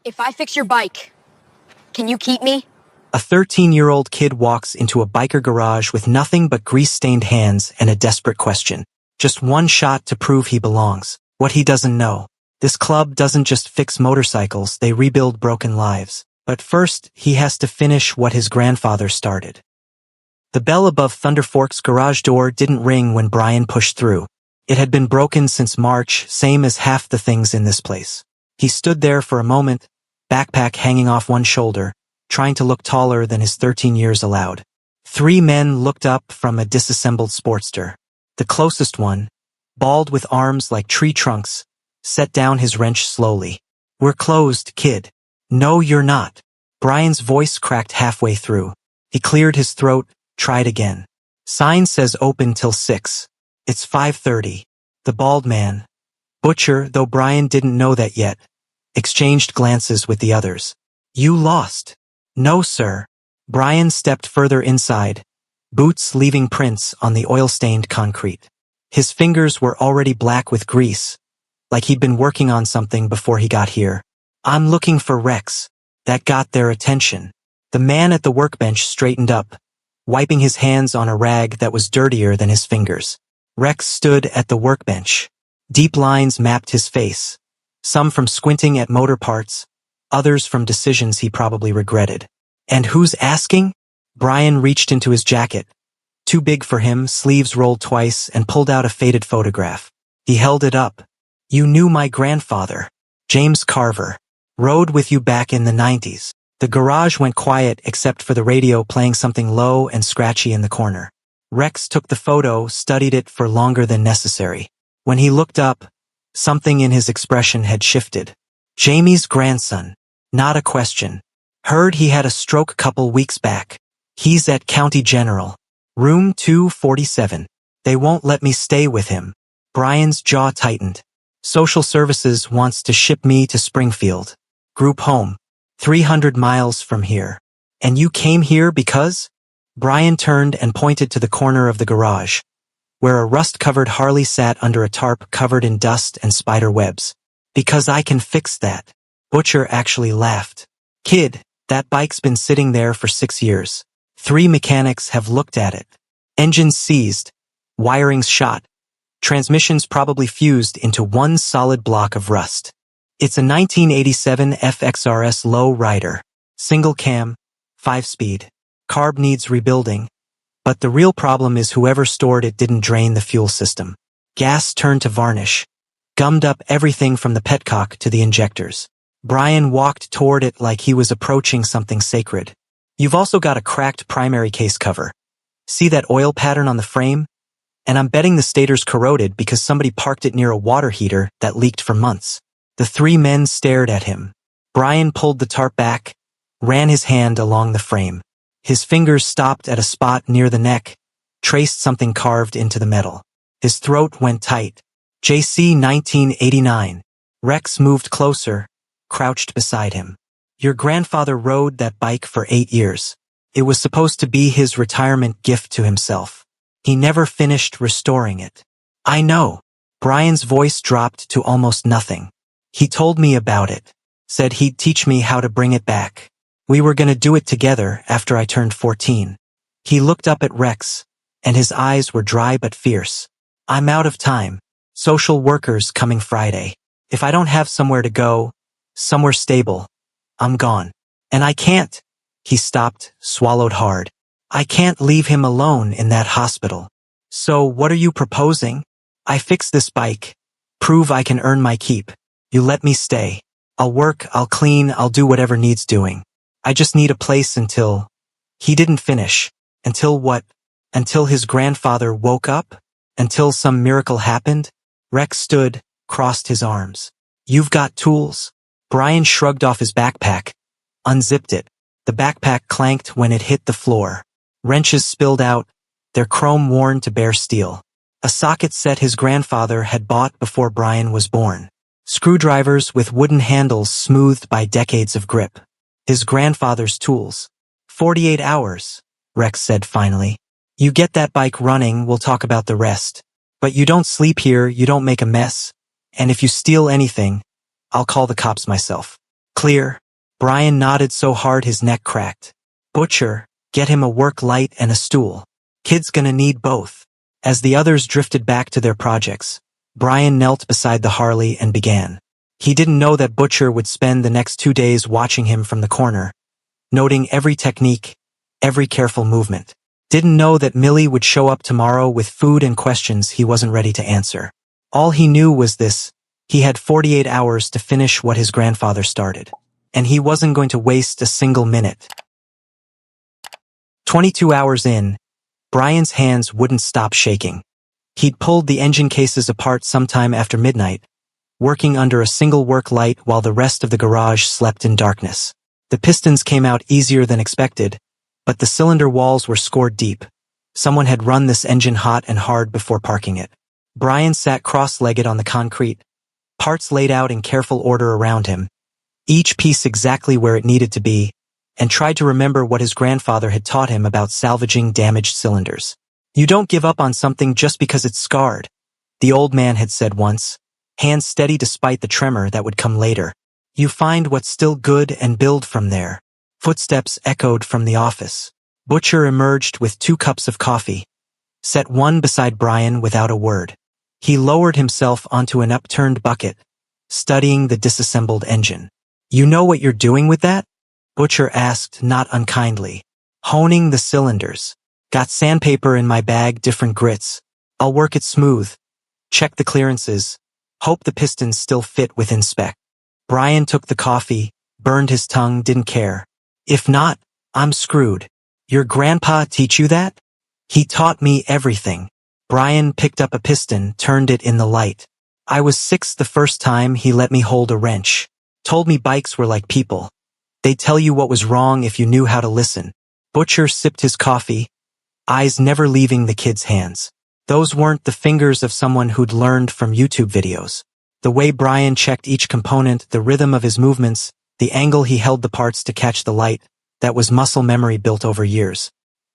If I fix your bike, can you keep me? A 13-year-old kid walks into a biker garage with nothing but grease-stained hands and a desperate question. Just one shot to prove he belongs. What he doesn't know. This club doesn't just fix motorcycles, they rebuild broken lives. But first, he has to finish what his grandfather started. The bell above Thunder Fork's garage door didn't ring when Brian pushed through. It had been broken since March, same as half the things in this place. He stood there for a moment, backpack hanging off one shoulder, trying to look taller than his 13 years allowed. 3 men looked up from a disassembled Sportster. The closest one, bald with arms like tree trunks, set down his wrench slowly. "We're closed, kid." "No, you're not." Brian's voice cracked halfway through. He cleared his throat, tried again. "Sign says open till 6. It's 5:30. The bald man, Butcher, though Brian didn't know that yet, exchanged glances with the others. "You lost." "No, sir." Brian stepped further inside, boots leaving prints on the oil-stained concrete. His fingers were already black with grease, like he'd been working on something before he got here. "I'm looking for Rex." That got their attention. The man at the workbench straightened up, wiping his hands on a rag that was dirtier than his fingers. Rex stood at the workbench. Deep lines mapped his face, some from squinting at motor parts, others from decisions he probably regretted. "And who's asking?" Brian reached into his jacket. Too big for him, sleeves rolled twice, and pulled out a faded photograph. He held it up. "You knew my grandfather, James Carver. Rode with you back in the 90s. The garage went quiet except for the radio playing something low and scratchy in the corner. Rex took the photo, studied it for longer than necessary. When he looked up, something in his expression had shifted. "Jamie's grandson. Not a question. Heard he had a stroke couple weeks back. He's at County General. Room 247. They won't let me stay with him." Brian's jaw tightened. "Social Services wants to ship me to Springfield. Group home. 300 miles from here. And you came here because?" Brian turned and pointed to the corner of the garage, where a rust-covered Harley sat under a tarp covered in dust and spider webs. "Because I can fix that." Butcher actually laughed. "Kid, that bike's been sitting there for 6 years. 3 mechanics have looked at it. Engines seized, wirings shot, transmissions probably fused into one solid block of rust. It's a 1987 FXRS low rider, single cam, 5-speed. Carb needs rebuilding, but the real problem is whoever stored it didn't drain the fuel system. Gas turned to varnish, gummed up everything from the petcock to the injectors." Brian walked toward it like he was approaching something sacred. "You've also got a cracked primary case cover. See that oil pattern on the frame? And I'm betting the stator's corroded because somebody parked it near a water heater that leaked for months." The 3 men stared at him. Brian pulled the tarp back, ran his hand along the frame. His fingers stopped at a spot near the neck, traced something carved into the metal. His throat went tight. "JC 1989. Rex moved closer, crouched beside him. "Your grandfather rode that bike for 8 years. It was supposed to be his retirement gift to himself. He never finished restoring it." "I know." Brian's voice dropped to almost nothing. "He told me about it. Said he'd teach me how to bring it back. We were gonna do it together after I turned 14. He looked up at Rex, and his eyes were dry but fierce. "I'm out of time. Social workers coming Friday. If I don't have somewhere to go, somewhere stable, I'm gone. And I can't." He stopped, swallowed hard. "I can't leave him alone in that hospital." "So what are you proposing?" "I fix this bike. Prove I can earn my keep. You let me stay. I'll work, I'll clean, I'll do whatever needs doing. I just need a place until..." He didn't finish. Until what? Until his grandfather woke up? Until some miracle happened? Rex stood, crossed his arms. "You've got tools?" Brian shrugged off his backpack, unzipped it. The backpack clanked when it hit the floor. Wrenches spilled out, their chrome worn to bare steel. A socket set his grandfather had bought before Brian was born. Screwdrivers with wooden handles smoothed by decades of grip. His grandfather's tools. 48 hours, Rex said finally. "You get that bike running, we'll talk about the rest. But you don't sleep here, you don't make a mess. And if you steal anything, I'll call the cops myself." Clear. Brian nodded so hard his neck cracked. Butcher, get him a work light and a stool. Kid's gonna need both. As the others drifted back to their projects, Brian knelt beside the Harley and began. He didn't know that Butcher would spend the next 2 days watching him from the corner, noting every technique, every careful movement. Didn't know that Millie would show up tomorrow with food and questions he wasn't ready to answer. All he knew was this: he had 48 hours to finish what his grandfather started, and he wasn't going to waste a single minute. 22 hours in, Brian's hands wouldn't stop shaking. He'd pulled the engine cases apart sometime after midnight, working under a single work light while the rest of the garage slept in darkness. The pistons came out easier than expected, but the cylinder walls were scored deep. Someone had run this engine hot and hard before parking it. Brian sat cross-legged on the concrete, parts laid out in careful order around him, each piece exactly where it needed to be, and tried to remember what his grandfather had taught him about salvaging damaged cylinders. You don't give up on something just because it's scarred, the old man had said once, hands steady despite the tremor that would come later. You find what's still good and build from there. Footsteps echoed from the office. Butcher emerged with 2 cups of coffee, set one beside Brian without a word. He lowered himself onto an upturned bucket, studying the disassembled engine. You know what you're doing with that? Butcher asked, not unkindly. Honing the cylinders. Got sandpaper in my bag, different grits. I'll work it smooth. Check the clearances. Hope the pistons still fit within spec. Brian took the coffee, burned his tongue, didn't care. If not, I'm screwed. Your grandpa teach you that? He taught me everything. Brian picked up a piston, turned it in the light. I was 6 the first time he let me hold a wrench. Told me bikes were like people. They'd tell you what was wrong if you knew how to listen. Butcher sipped his coffee, eyes never leaving the kid's hands. Those weren't the fingers of someone who'd learned from YouTube videos. The way Brian checked each component, the rhythm of his movements, the angle he held the parts to catch the light, that was muscle memory built over years.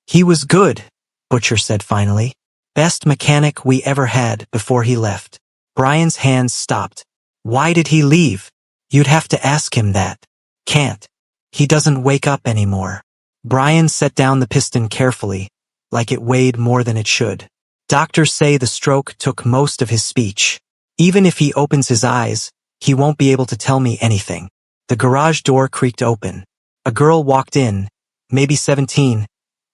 He was good, Butcher said finally. Best mechanic we ever had before he left. Brian's hands stopped. Why did he leave? You'd have to ask him that. Can't. He doesn't wake up anymore. Brian set down the piston carefully, like it weighed more than it should. Doctors say the stroke took most of his speech. Even if he opens his eyes, he won't be able to tell me anything. The garage door creaked open. A girl walked in, maybe 17,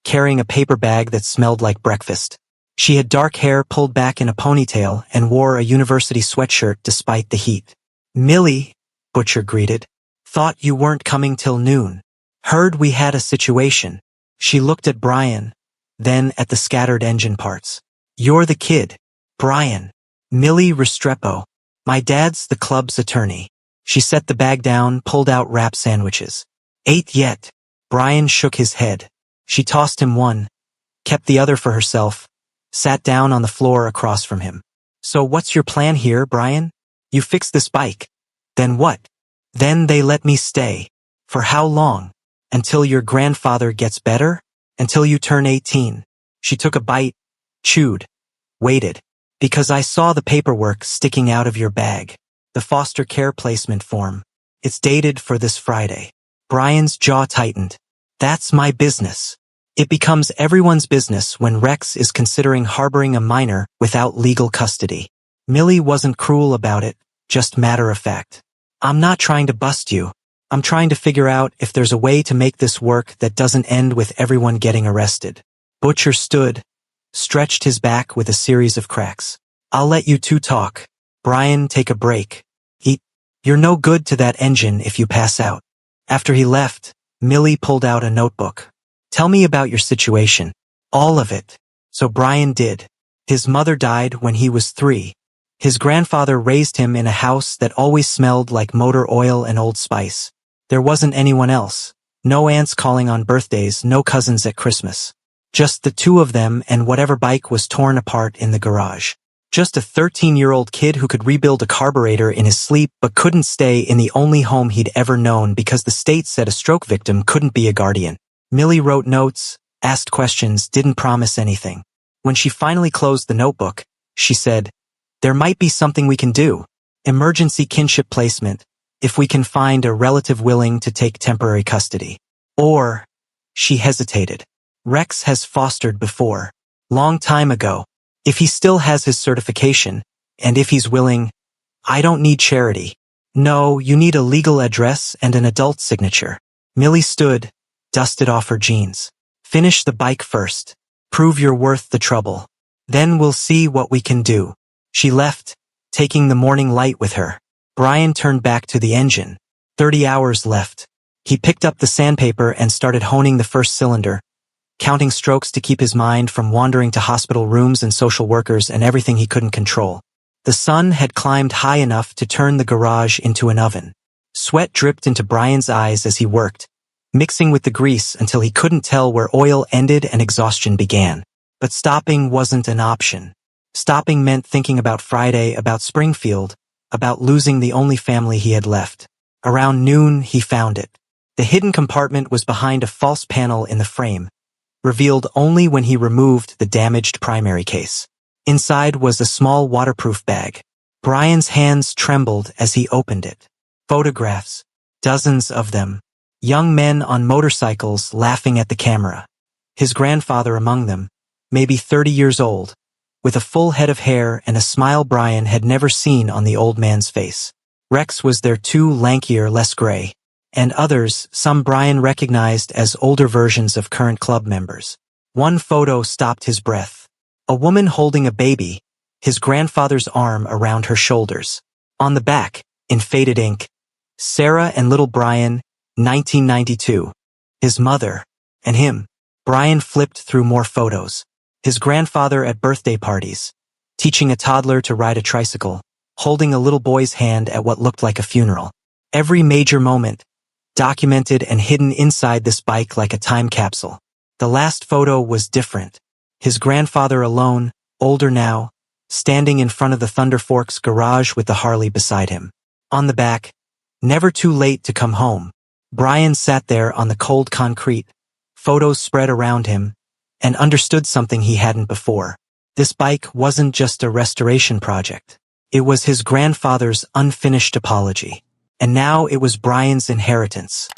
carrying a paper bag that smelled like breakfast. She had dark hair pulled back in a ponytail and wore a university sweatshirt despite the heat. Millie, Butcher greeted. Thought you weren't coming till noon. Heard we had a situation. She looked at Brian, then at the scattered engine parts. You're the kid, Brian. Millie Restrepo. My dad's the club's attorney. She set the bag down, pulled out wrap sandwiches. Ate yet? Brian shook his head. She tossed him one, kept the other for herself, sat down on the floor across from him. So what's your plan here, Brian? You fix this bike. Then what? Then they let me stay. For how long? Until your grandfather gets better? Until you turn 18. She took a bite, chewed, waited. Because I saw the paperwork sticking out of your bag. The foster care placement form. It's dated for this Friday. Brian's jaw tightened. That's my business. It becomes everyone's business when Rex is considering harboring a minor without legal custody. Millie wasn't cruel about it, just matter of fact. I'm not trying to bust you. I'm trying to figure out if there's a way to make this work that doesn't end with everyone getting arrested. Butcher stood, stretched his back with a series of cracks. I'll let you two talk. Brian, take a break. You're no good to that engine if you pass out. After he left, Millie pulled out a notebook. Tell me about your situation. All of it. So Brian did. His mother died when he was 3. His grandfather raised him in a house that always smelled like motor oil and Old Spice. There wasn't anyone else. No aunts calling on birthdays, no cousins at Christmas. Just the 2 of them and whatever bike was torn apart in the garage. Just a 13-year-old kid who could rebuild a carburetor in his sleep but couldn't stay in the only home he'd ever known because the state said a stroke victim couldn't be a guardian. Millie wrote notes, asked questions, didn't promise anything. When she finally closed the notebook, she said, there might be something we can do. Emergency kinship placement. if we can find a relative willing to take temporary custody. Or, she hesitated. Rex has fostered before. Long time ago. If he still has his certification, and if he's willing, I don't need charity. No, you need a legal address and an adult signature. Millie stood, dusted off her jeans. Finish the bike first. Prove you're worth the trouble. Then we'll see what we can do. She left, taking the morning light with her. Brian turned back to the engine. 30 hours left. He picked up the sandpaper and started honing the first cylinder, counting strokes to keep his mind from wandering to hospital rooms and social workers and everything he couldn't control. The sun had climbed high enough to turn the garage into an oven. Sweat dripped into Brian's eyes as he worked, mixing with the grease until he couldn't tell where oil ended and exhaustion began. But stopping wasn't an option. Stopping meant thinking about Friday, about Springfield, about losing the only family he had left. Around noon, he found it. The hidden compartment was behind a false panel in the frame, revealed only when he removed the damaged primary case. Inside was a small waterproof bag. Brian's hands trembled as he opened it. Photographs. Dozens of them. Young men on motorcycles laughing at the camera. His grandfather among them, maybe 30 years old, with a full head of hair and a smile Brian had never seen on the old man's face. Rex was there too, lankier, less gray. And others, some Brian recognized as older versions of current club members. One photo stopped his breath. A woman holding a baby, his grandfather's arm around her shoulders. On the back, in faded ink, Sarah and little Brian, 1992. His mother, and him. Brian flipped through more photos. His grandfather at birthday parties, teaching a toddler to ride a tricycle, holding a little boy's hand at what looked like a funeral. Every major moment, documented and hidden inside this bike like a time capsule. The last photo was different. His grandfather alone, older now, standing in front of the Thunder Forks garage with the Harley beside him. On the back, never too late to come home. Brian sat there on the cold concrete, photos spread around him, and understood something he hadn't before. This bike wasn't just a restoration project. It was his grandfather's unfinished apology. And now it was Brian's inheritance.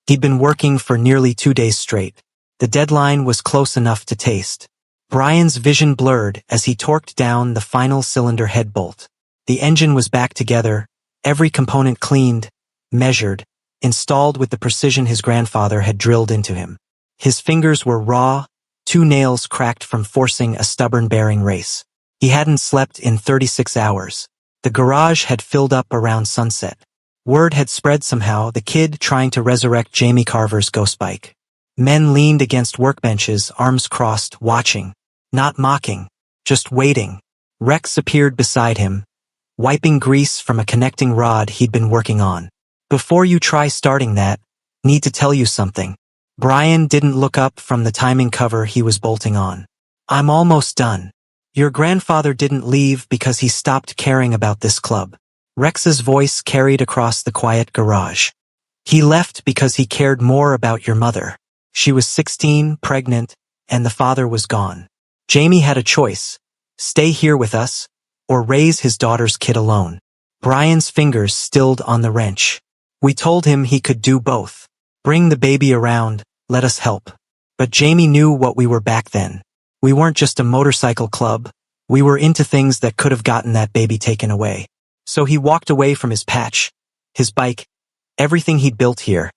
He'd been working for nearly 2 days straight. The deadline was close enough to taste. Brian's vision blurred as he torqued down the final cylinder head bolt. The engine was back together, every component cleaned, measured, installed with the precision his grandfather had drilled into him. His fingers were raw, 2 nails cracked from forcing a stubborn bearing race. He hadn't slept in 36 hours. The garage had filled up around sunset. Word had spread somehow, the kid trying to resurrect Jamie Carver's ghost bike. Men leaned against workbenches, arms crossed, watching. Not mocking, just waiting. Rex appeared beside him, wiping grease from a connecting rod he'd been working on. Before you try starting that, need to tell you something. Brian didn't look up from the timing cover he was bolting on. I'm almost done. Your grandfather didn't leave because he stopped caring about this club. Rex's voice carried across the quiet garage. He left because he cared more about your mother. She was 16, pregnant, and the father was gone. Jamie had a choice. Stay here with us, or raise his daughter's kid alone. Brian's fingers stilled on the wrench. We told him he could do both. Bring the baby around, let us help. But Jamie knew what we were back then. We weren't just a motorcycle club. We were into things that could have gotten that baby taken away. So he walked away from his patch, his bike, everything he'd built here,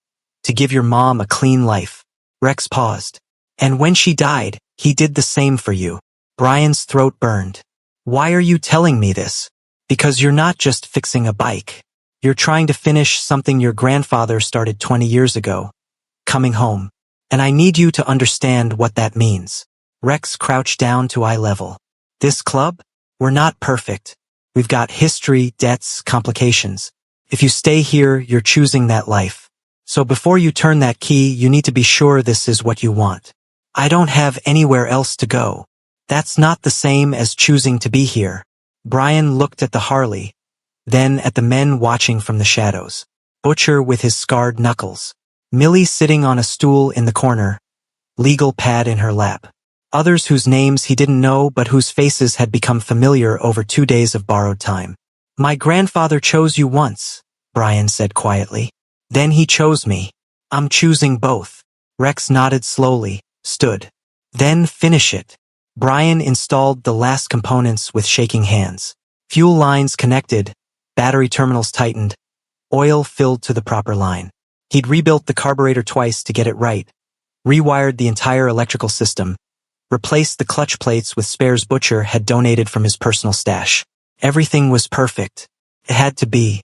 to give your mom a clean life. Rex paused. And when she died, he did the same for you. Brian's throat burned. Why are you telling me this? Because you're not just fixing a bike. You're trying to finish something your grandfather started 20 years ago. Coming home. And I need you to understand what that means. Rex crouched down to eye level. This club? We're not perfect. We've got history, debts, complications. If you stay here, you're choosing that life. So before you turn that key, you need to be sure this is what you want. I don't have anywhere else to go. That's not the same as choosing to be here. Brian looked at the Harley, then at the men watching from the shadows. Butcher with his scarred knuckles. Millie sitting on a stool in the corner, legal pad in her lap. Others whose names he didn't know but whose faces had become familiar over 2 days of borrowed time. My grandfather chose you once, Brian said quietly. Then he chose me. I'm choosing both. Rex nodded slowly, stood. Then finish it. Brian installed the last components with shaking hands. Fuel lines connected, battery terminals tightened, oil filled to the proper line. He'd rebuilt the carburetor twice to get it right, rewired the entire electrical system, replaced the clutch plates with spares Butcher had donated from his personal stash. Everything was perfect. It had to be.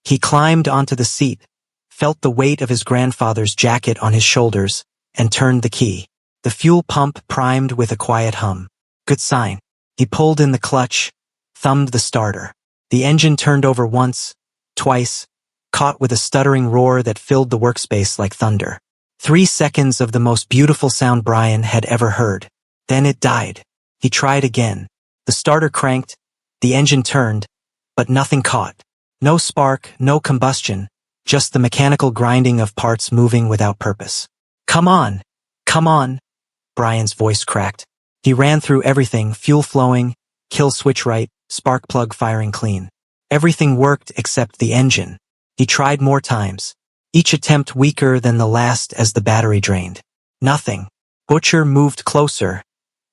He climbed onto the seat, felt the weight of his grandfather's jacket on his shoulders, and turned the key. The fuel pump primed with a quiet hum. Good sign. He pulled in the clutch, thumbed the starter. The engine turned over once, twice, caught with a stuttering roar that filled the workspace like thunder. 3 seconds of the most beautiful sound Brian had ever heard. Then it died. He tried again. The starter cranked, the engine turned, but nothing caught. No spark, no combustion, just the mechanical grinding of parts moving without purpose. Come on! Come on! Brian's voice cracked. He ran through everything, fuel flowing, kill switch right, spark plug firing clean. Everything worked except the engine. He tried more times, each attempt weaker than the last as the battery drained. Nothing. Butcher moved closer,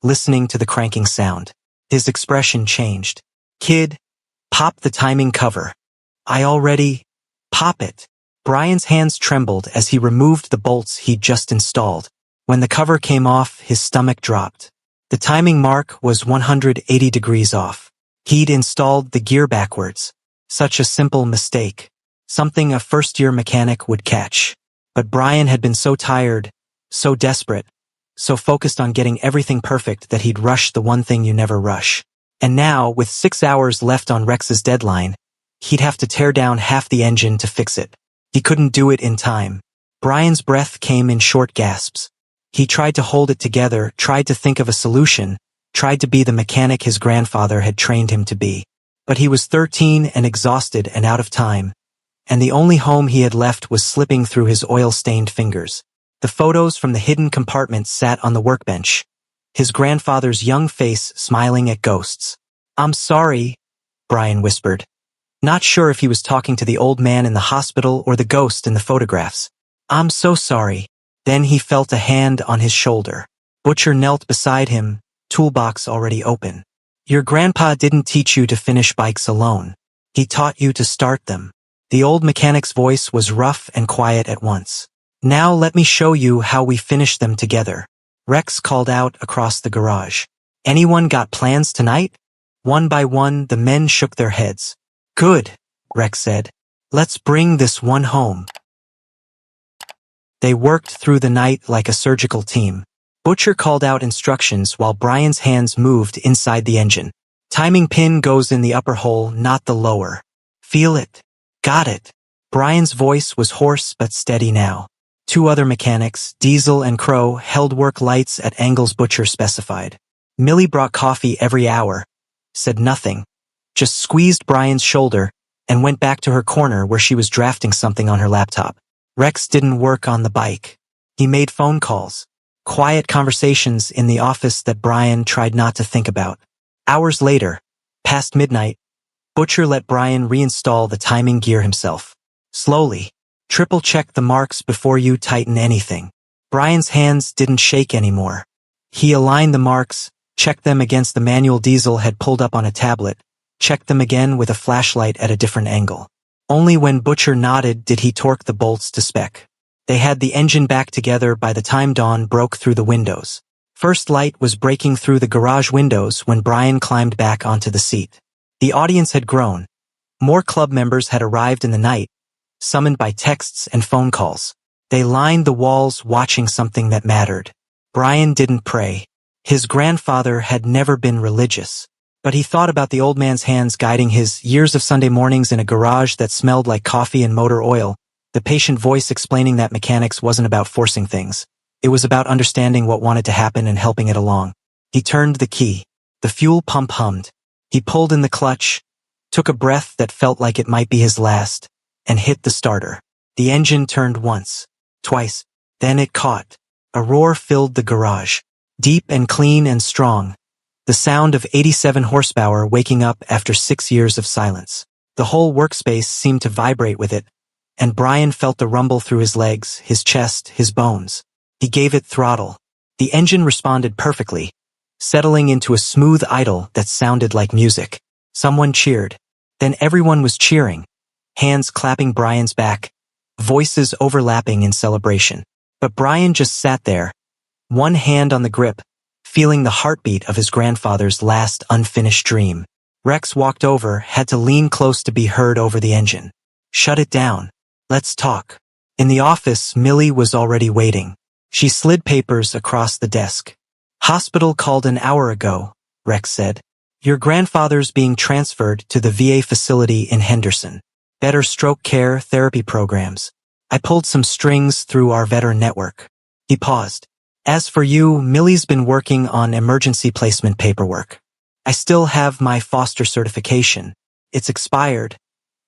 listening to the cranking sound. His expression changed. Kid, pop the timing cover. Pop it. Brian's hands trembled as he removed the bolts he'd just installed. When the cover came off, his stomach dropped. The timing mark was 180 degrees off. He'd installed the gear backwards. Such a simple mistake. Something a first-year mechanic would catch. But Brian had been so tired, so desperate, so focused on getting everything perfect that he'd rushed the one thing you never rush. And now, with 6 hours left on Rex's deadline, he'd have to tear down half the engine to fix it. He couldn't do it in time. Brian's breath came in short gasps. He tried to hold it together, tried to think of a solution, tried to be the mechanic his grandfather had trained him to be. But he was 13 and exhausted and out of time, and the only home he had left was slipping through his oil-stained fingers. The photos from the hidden compartment sat on the workbench, his grandfather's young face smiling at ghosts. I'm sorry, Brian whispered. Not sure if he was talking to the old man in the hospital or the ghost in the photographs. I'm so sorry. Then he felt a hand on his shoulder. Butcher knelt beside him, toolbox already open. Your grandpa didn't teach you to finish bikes alone. He taught you to start them. The old mechanic's voice was rough and quiet at once. Now let me show you how we finish them together. Rex called out across the garage. Anyone got plans tonight? One by one, the men shook their heads. Good, Rex said. Let's bring this one home. They worked through the night like a surgical team. Butcher called out instructions while Brian's hands moved inside the engine. Timing pin goes in the upper hole, not the lower. Feel it. Got it. Brian's voice was hoarse but steady now. 2 other mechanics, Diesel and Crow, held work lights at angles Butcher specified. Millie brought coffee every hour, said nothing, just squeezed Brian's shoulder, and went back to her corner where she was drafting something on her laptop. Rex didn't work on the bike. He made phone calls. Quiet conversations in the office that Brian tried not to think about. Hours later, past midnight, Butcher let Brian reinstall the timing gear himself. Slowly, triple-check the marks before you tighten anything. Brian's hands didn't shake anymore. He aligned the marks, checked them against the manual Diesel had pulled up on a tablet, checked them again with a flashlight at a different angle. Only when Butcher nodded did he torque the bolts to spec. They had the engine back together by the time dawn broke through the windows. First light was breaking through the garage windows when Brian climbed back onto the seat. The audience had grown. More club members had arrived in the night, summoned by texts and phone calls. They lined the walls watching something that mattered. Brian didn't pray. His grandfather had never been religious. But he thought about the old man's hands guiding his years of Sunday mornings in a garage that smelled like coffee and motor oil, the patient voice explaining that mechanics wasn't about forcing things. It was about understanding what wanted to happen and helping it along. He turned the key. The fuel pump hummed. He pulled in the clutch, took a breath that felt like it might be his last, and hit the starter. The engine turned once, twice, then it caught. A roar filled the garage. Deep and clean and strong. The sound of 87 horsepower waking up after 6 years of silence. The whole workspace seemed to vibrate with it, and Brian felt the rumble through his legs, his chest, his bones. He gave it throttle. The engine responded perfectly, settling into a smooth idle that sounded like music. Someone cheered. Then everyone was cheering, hands clapping Brian's back, voices overlapping in celebration. But Brian just sat there, one hand on the grip, feeling the heartbeat of his grandfather's last unfinished dream. Rex walked over, had to lean close to be heard over the engine. "Shut it down. Let's talk." In the office, Millie was already waiting. She slid papers across the desk. "Hospital called an hour ago," Rex said. "Your grandfather's being transferred to the VA facility in Henderson. Better stroke care therapy programs. I pulled some strings through our veteran network." He paused. "As for you, Millie's been working on emergency placement paperwork. I still have my foster certification. It's expired,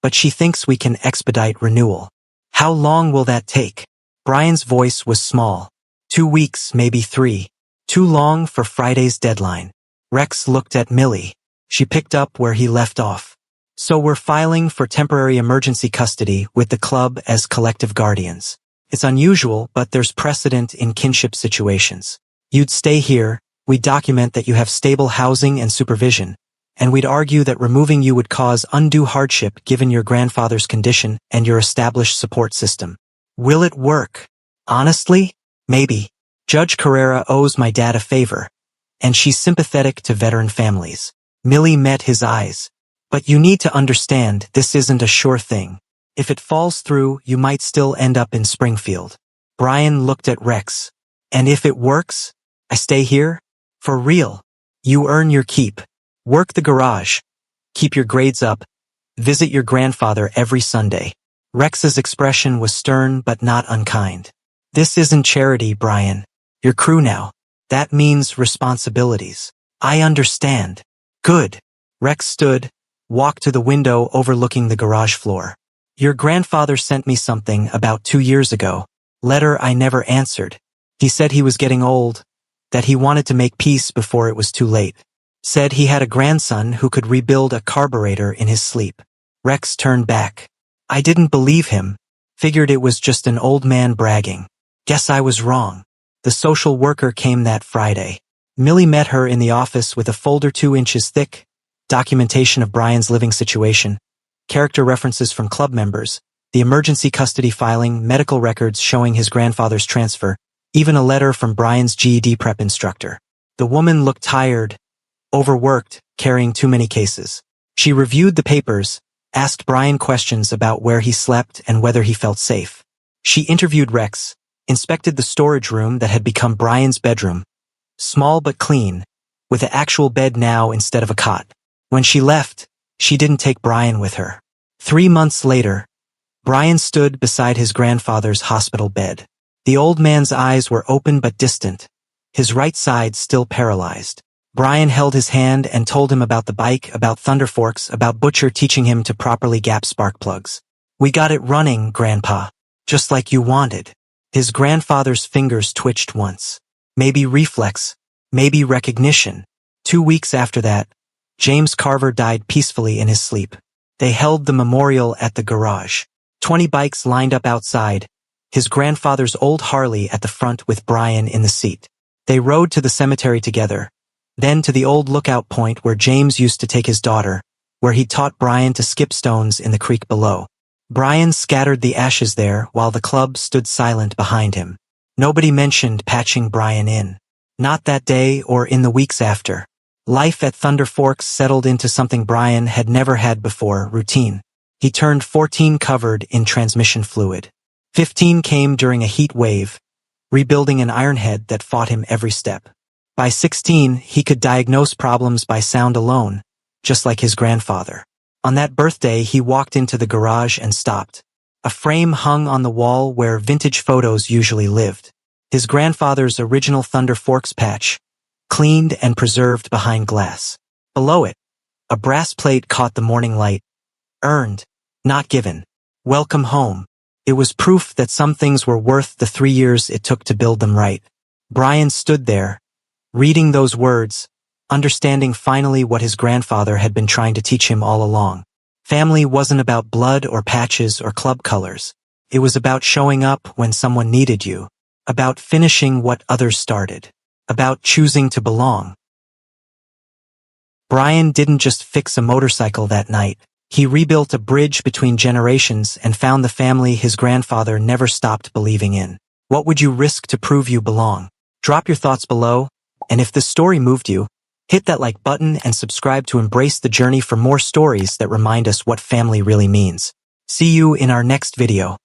but she thinks we can expedite renewal." "How long will that take?" Brian's voice was small. 2 weeks, maybe 3. Too long for Friday's deadline. Rex looked at Millie. She picked up where he left off. "So we're filing for temporary emergency custody with the club as collective guardians. It's unusual, but there's precedent in kinship situations. You'd stay here, we document that you have stable housing and supervision, and we'd argue that removing you would cause undue hardship given your grandfather's condition and your established support system." "Will it work?" "Honestly, maybe. Judge Carrera owes my dad a favor, and she's sympathetic to veteran families." Millie met his eyes. "But you need to understand, this isn't a sure thing. If it falls through, you might still end up in Springfield." Brian looked at Rex. "And if it works, I stay here? For real? You earn your keep. Work the garage. Keep your grades up. Visit your grandfather every Sunday." Rex's expression was stern but not unkind. "This isn't charity, Brian. You're crew now. That means responsibilities." "I understand." "Good." Rex stood, walked to the window overlooking the garage floor. "Your grandfather sent me something about 2 years ago. Letter I never answered. He said he was getting old, that he wanted to make peace before it was too late. Said he had a grandson who could rebuild a carburetor in his sleep." Rex turned back. "I didn't believe him. Figured it was just an old man bragging. Guess I was wrong." The social worker came that Friday. Millie met her in the office with a folder 2 inches thick, documentation of Brian's living situation, character references from club members, the emergency custody filing, medical records showing his grandfather's transfer, even a letter from Brian's GED prep instructor. The woman looked tired, overworked, carrying too many cases. She reviewed the papers, asked Brian questions about where he slept and whether he felt safe. She interviewed Rex, inspected the storage room that had become Brian's bedroom, small but clean, with an actual bed now instead of a cot. When she left, she didn't take Brian with her. 3 months later, Brian stood beside his grandfather's hospital bed. The old man's eyes were open but distant, his right side still paralyzed. Brian held his hand and told him about the bike, about Thunder Forks, about Butcher teaching him to properly gap spark plugs. "We got it running, Grandpa, just like you wanted." His grandfather's fingers twitched once. Maybe reflex, maybe recognition. 2 weeks after that, James Carver died peacefully in his sleep. They held the memorial at the garage. 20 bikes lined up outside, his grandfather's old Harley at the front with Brian in the seat. They rode to the cemetery together, then to the old lookout point where James used to take his daughter, where he taught Brian to skip stones in the creek below. Brian scattered the ashes there while the club stood silent behind him. Nobody mentioned patching Brian in. Not that day or in the weeks after. Life at Thunder Forks settled into something Brian had never had before, routine. He turned 14 covered in transmission fluid. 15 came during a heat wave, rebuilding an ironhead that fought him every step. By 16, he could diagnose problems by sound alone, just like his grandfather. On that birthday, he walked into the garage and stopped. A frame hung on the wall where vintage photos usually lived. His grandfather's original Thunder Forks patch, cleaned and preserved behind glass. Below it, a brass plate caught the morning light. Earned, not given. Welcome home. It was proof that some things were worth the 3 years it took to build them right. Brian stood there, reading those words, understanding finally what his grandfather had been trying to teach him all along. Family wasn't about blood or patches or club colors. It was about showing up when someone needed you, about finishing what others started, about choosing to belong. Brian didn't just fix a motorcycle that night. He rebuilt a bridge between generations and found the family his grandfather never stopped believing in. What would you risk to prove you belong? Drop your thoughts below, and if this story moved you, hit that like button and subscribe to embrace the journey for more stories that remind us what family really means. See you in our next video.